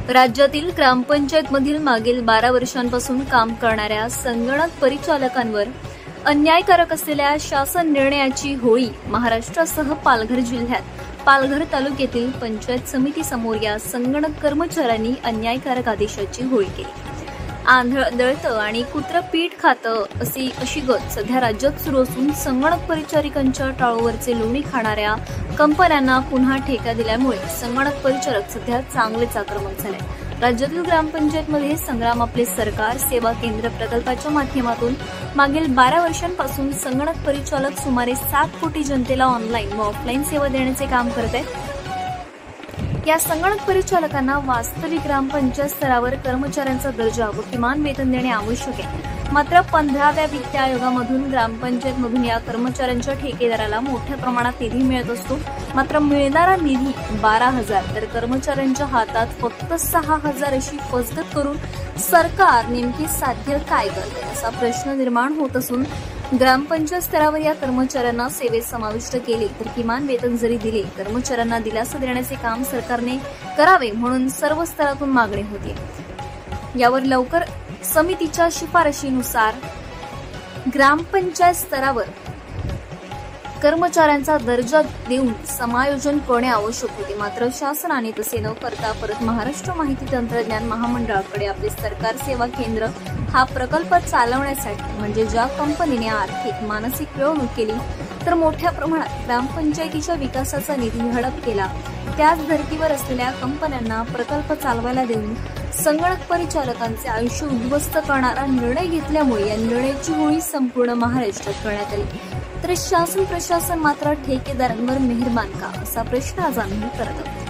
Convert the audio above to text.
राज्यातील ग्रामपंचायतमधील मागील 12 वर्षांपासून काम करणाऱ्या संगणक परिचालकांवर अन्यायकारक असलेल्या शासन निर्णयाची होळी महाराष्ट्रासह पालघर जिल्ह्यात पालघर तालुक्यातील पंचायत समिती समोर या संगणक कर्मचाऱ्यांनी अन्यायकारक आदेशाची होळी केली। आंधळ दळतं आणि कुत्रं पीठ खातं अशी गत सध्या राज्यात सुरू असून संगणक परिचारिकांच्या टाळूवरचे लोणी खाणाऱ्या कंपन्यांना पुन्हा ठेका दिल्यामुळे संगणक परिचारक सध्या चांगलेच आक्रमक झाले। राज्यातील ग्रामपंचायतमध्ये संग्राम आपले सरकार सेवा केंद्र प्रकल्पाच्या माध्यमातून मागील 12 वर्षांपासून संगणक परिचालक सुमारे 7 कोटी जनतेला ऑनलाईन व ऑफलाईन सेवा देण्याचे काम करत आहेत। या संगणक परिचालकांना वास्तविक ग्रामपंचायत स्तरावर कर्मचाऱ्यांचा दर्जा व किमान वेतन देणे आवश्यक आहे। मात्र 15व्या वित्त आयोगामधून ग्रामपंचायतमधून या कर्मचाऱ्यांच्या ठेकेदाराला मोठ्या प्रमाणात निधी मिळत असतो। मात्र मिळणारा निधी 12,000 तर कर्मचाऱ्यांच्या हातात फक्त 6,000 अशी फसगत करून सरकार नेमके साध्य काय करते असा प्रश्न निर्माण होत असून ग्रामपंचायत स्तरावर या कर्मचाऱ्यांना सेवेत समाविष्ट केले तर किमान वेतन जरी दिले कर्मचाऱ्यांना दिलासा देण्याचे काम सरकारने करावे म्हणून सर्व स्तरातून मागणी होती। यावर लवकर समितीच्या शिफारशीनुसार ग्रामपंचायत स्तरावर कर्मचाऱ्यांचा दर्जा देऊन समायोजन करणे आवश्यक होते। मात्र शासनाने तसे न करता परत महाराष्ट्र माहिती तंत्रज्ञान महामंडळाकडे आपले सरकार सेवा केंद्र हा प्रकल्प चालवण्यासाठी म्हणजे ज्या कंपनीने आर्थिक मानसिक पिळवणूक केली तर मोठ्या प्रमाणात ग्रामपंचायतीच्या विकासाचा निधी हडप केला त्याच धर्तीवर असलेल्या कंपन्यांना प्रकल्प चालवायला देऊन संगणक परिचालकांचे आयुष्य उद्ध्वस्त करणारा निर्णय घेतल्यामुळे या निर्णयाची होळी संपूर्ण महाराष्ट्रात करण्यात आली। तर शासन प्रशासन मात्र ठेकेदारांवर मेहरबान का असा प्रश्न आज आम्ही करत आहोत।